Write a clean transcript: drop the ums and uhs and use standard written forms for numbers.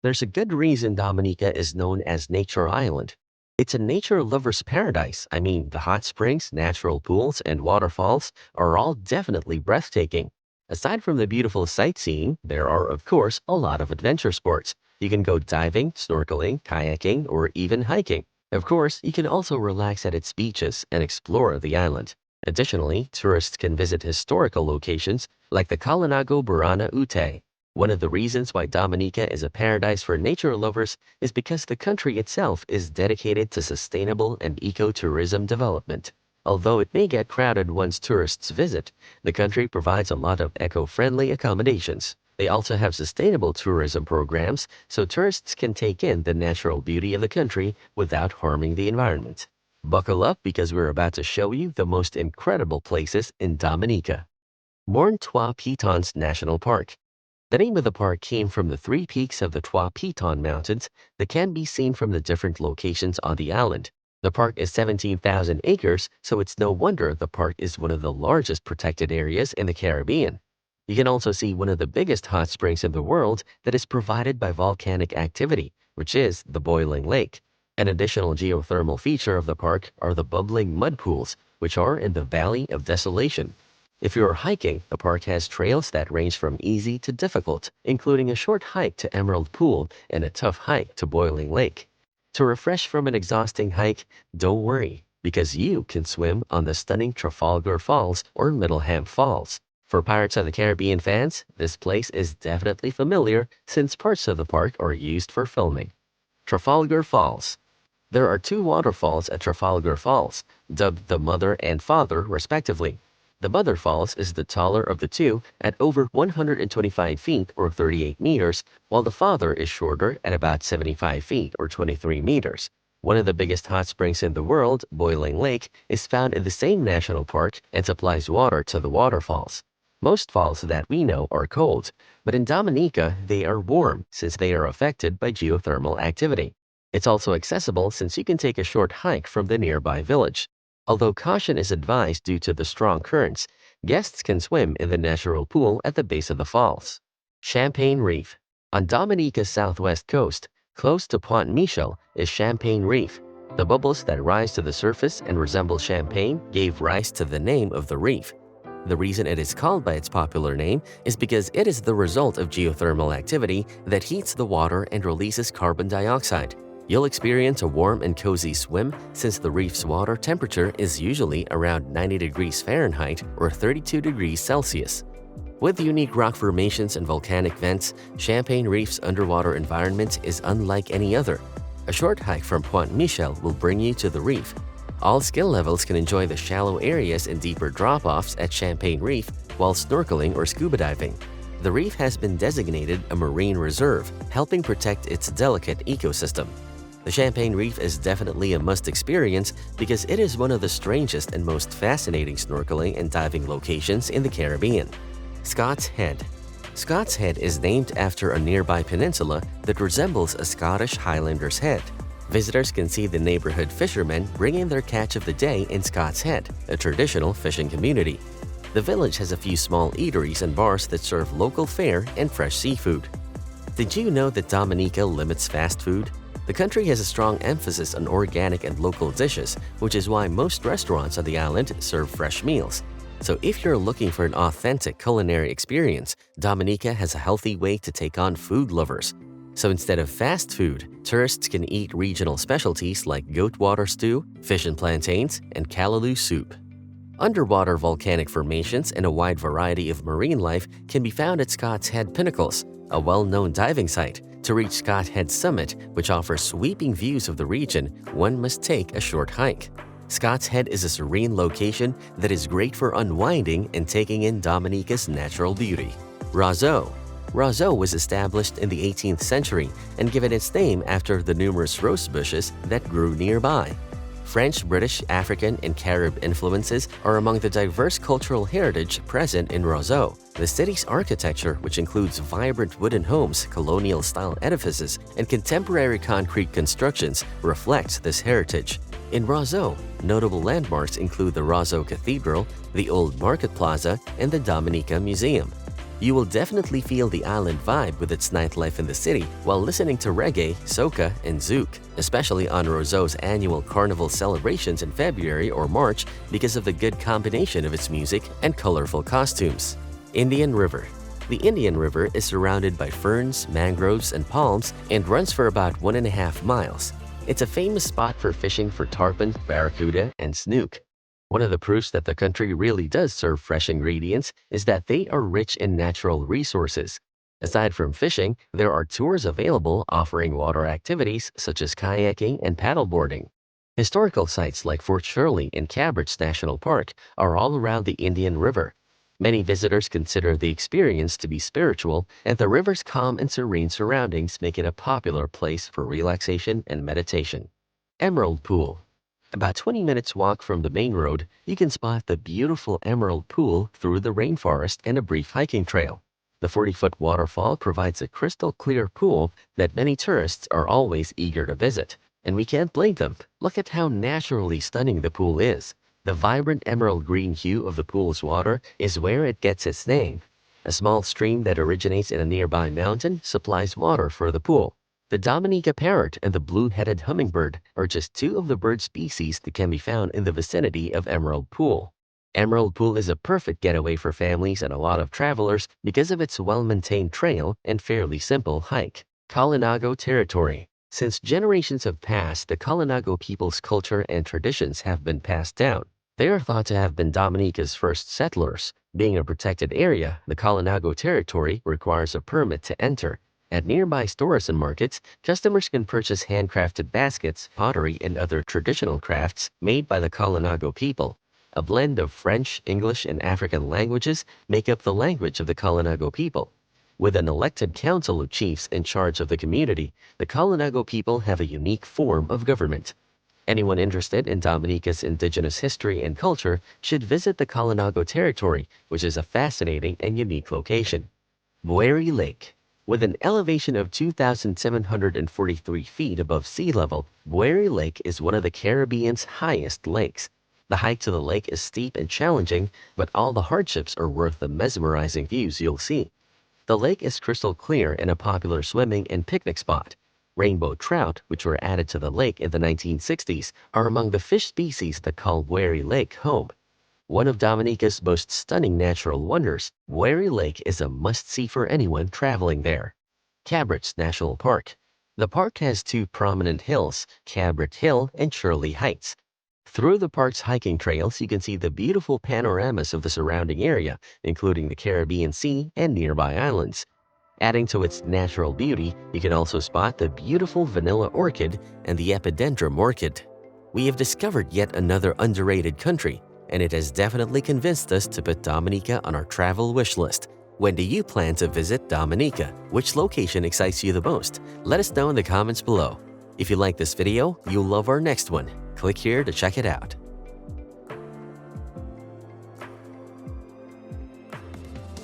There's a good reason Dominica is known as Nature Island. It's a nature lover's paradise. I mean, the hot springs, natural pools, and waterfalls are all definitely breathtaking. Aside from the beautiful sightseeing, there are, of course, a lot of adventure sports. You can go diving, snorkeling, kayaking, or even hiking. Of course, you can also relax at its beaches and explore the island. Additionally, tourists can visit historical locations like the Kalinago Barana Autê. One of the reasons why Dominica is a paradise for nature lovers is because the country itself is dedicated to sustainable and ecotourism development. Although it may get crowded once tourists visit, the country provides a lot of eco-friendly accommodations. They also have sustainable tourism programs so tourists can take in the natural beauty of the country without harming the environment. Buckle up because we're about to show you the most incredible places in Dominica. Morne Trois Pitons National Park. The name of the park came from the three peaks of the Trois Piton Mountains that can be seen from the different locations on the island. The park is 17,000 acres, so it's no wonder the park is one of the largest protected areas in the Caribbean. You can also see one of the biggest hot springs in the world that is provided by volcanic activity, which is the Boiling Lake. An additional geothermal feature of the park are the bubbling mud pools, which are in the Valley of Desolation. If you're hiking, the park has trails that range from easy to difficult, including a short hike to Emerald Pool and a tough hike to Boiling Lake. To refresh from an exhausting hike, don't worry, because you can swim on the stunning Trafalgar Falls or Middleham Falls. For Pirates of the Caribbean fans, this place is definitely familiar since parts of the park are used for filming. Trafalgar Falls. There are two waterfalls at Trafalgar Falls, dubbed the Mother and Father respectively. The Mother Falls is the taller of the two at over 125 feet or 38 meters, while the Father is shorter at about 75 feet or 23 meters. One of the biggest hot springs in the world, Boiling Lake, is found in the same national park and supplies water to the waterfalls. Most falls that we know are cold, but in Dominica they are warm since they are affected by geothermal activity. It's also accessible since you can take a short hike from the nearby village. Although caution is advised due to the strong currents, guests can swim in the natural pool at the base of the falls. Champagne Reef. On Dominica's southwest coast, close to Point Michel, is Champagne Reef. The bubbles that rise to the surface and resemble champagne gave rise to the name of the reef. The reason it is called by its popular name is because it is the result of geothermal activity that heats the water and releases carbon dioxide. You'll experience a warm and cozy swim since the reef's water temperature is usually around 90 degrees Fahrenheit or 32 degrees Celsius. With unique rock formations and volcanic vents, Champagne Reef's underwater environment is unlike any other. A short hike from Point Michel will bring you to the reef. All skill levels can enjoy the shallow areas and deeper drop-offs at Champagne Reef while snorkeling or scuba diving. The reef has been designated a marine reserve, helping protect its delicate ecosystem. The Champagne Reef is definitely a must experience because it is one of the strangest and most fascinating snorkeling and diving locations in the Caribbean. Scott's Head. Scott's Head is named after a nearby peninsula that resembles a Scottish Highlander's head. Visitors can see the neighborhood fishermen bringing their catch of the day in Scott's Head, a traditional fishing community. The village has a few small eateries and bars that serve local fare and fresh seafood. Did you know that Dominica limits fast food? The country has a strong emphasis on organic and local dishes, which is why most restaurants on the island serve fresh meals. So if you're looking for an authentic culinary experience, Dominica has a healthy way to take on food lovers. So instead of fast food, tourists can eat regional specialties like goat water stew, fish and plantains, and callaloo soup. Underwater volcanic formations and a wide variety of marine life can be found at Scott's Head Pinnacles, a well-known diving site. To reach Scott Head Summit, which offers sweeping views of the region, one must take a short hike. Scott's Head is a serene location that is great for unwinding and taking in Dominica's natural beauty. Roseau. Roseau was established in the 18th century and given its name after the numerous rose bushes that grew nearby. French, British, African, and Carib influences are among the diverse cultural heritage present in Roseau. The city's architecture, which includes vibrant wooden homes, colonial-style edifices, and contemporary concrete constructions, reflects this heritage. In Roseau, notable landmarks include the Roseau Cathedral, the Old Market Plaza, and the Dominica Museum. You will definitely feel the island vibe with its nightlife in the city while listening to reggae, soca, and zouk, especially on Roseau's annual carnival celebrations in February or March because of the good combination of its music and colorful costumes. Indian River. The Indian River is surrounded by ferns, mangroves, and palms and runs for about 1.5 miles. It's a famous spot for fishing for tarpon, barracuda, and snook. One of the proofs that the country really does serve fresh ingredients is that they are rich in natural resources. Aside from fishing, there are tours available offering water activities such as kayaking and paddleboarding. Historical sites like Fort Shirley and Cabrits National Park are all around the Indian River. Many visitors consider the experience to be spiritual, and the river's calm and serene surroundings make it a popular place for relaxation and meditation. Emerald Pool. About 20 minutes walk from the main road, you can spot the beautiful Emerald Pool through the rainforest and a brief hiking trail. The 40-foot waterfall provides a crystal clear pool that many tourists are always eager to visit. And we can't blame them. Look at how naturally stunning the pool is. The vibrant emerald green hue of the pool's water is where it gets its name. A small stream that originates in a nearby mountain supplies water for the pool. The Dominica parrot and the blue-headed hummingbird are just two of the bird species that can be found in the vicinity of Emerald Pool. Emerald Pool is a perfect getaway for families and a lot of travelers because of its well-maintained trail and fairly simple hike. Kalinago Territory. Since generations have passed, the Kalinago people's culture and traditions have been passed down. They are thought to have been Dominica's first settlers. Being a protected area, the Kalinago Territory requires a permit to enter. At nearby stores and markets, customers can purchase handcrafted baskets, pottery, and other traditional crafts made by the Kalinago people. A blend of French, English, and African languages make up the language of the Kalinago people. With an elected council of chiefs in charge of the community, the Kalinago people have a unique form of government. Anyone interested in Dominica's indigenous history and culture should visit the Kalinago Territory, which is a fascinating and unique location. Boeri Lake. With an elevation of 2,743 feet above sea level, Boeri Lake is one of the Caribbean's highest lakes. The hike to the lake is steep and challenging, but all the hardships are worth the mesmerizing views you'll see. The lake is crystal clear and a popular swimming and picnic spot. Rainbow trout, which were added to the lake in the 1960s, are among the fish species that call Boeri Lake home. One of Dominica's most stunning natural wonders, Boeri Lake is a must-see for anyone traveling there. Cabrits National Park. The park has two prominent hills, Cabrit Hill and Shirley Heights. Through the park's hiking trails, you can see the beautiful panoramas of the surrounding area, including the Caribbean Sea and nearby islands. Adding to its natural beauty, you can also spot the beautiful vanilla orchid and the epidendrum orchid. We have discovered yet another underrated country, and it has definitely convinced us to put Dominica on our travel wish list. When do you plan to visit Dominica? Which location excites you the most? Let us know in the comments below. If you like this video, you'll love our next one. Click here to check it out.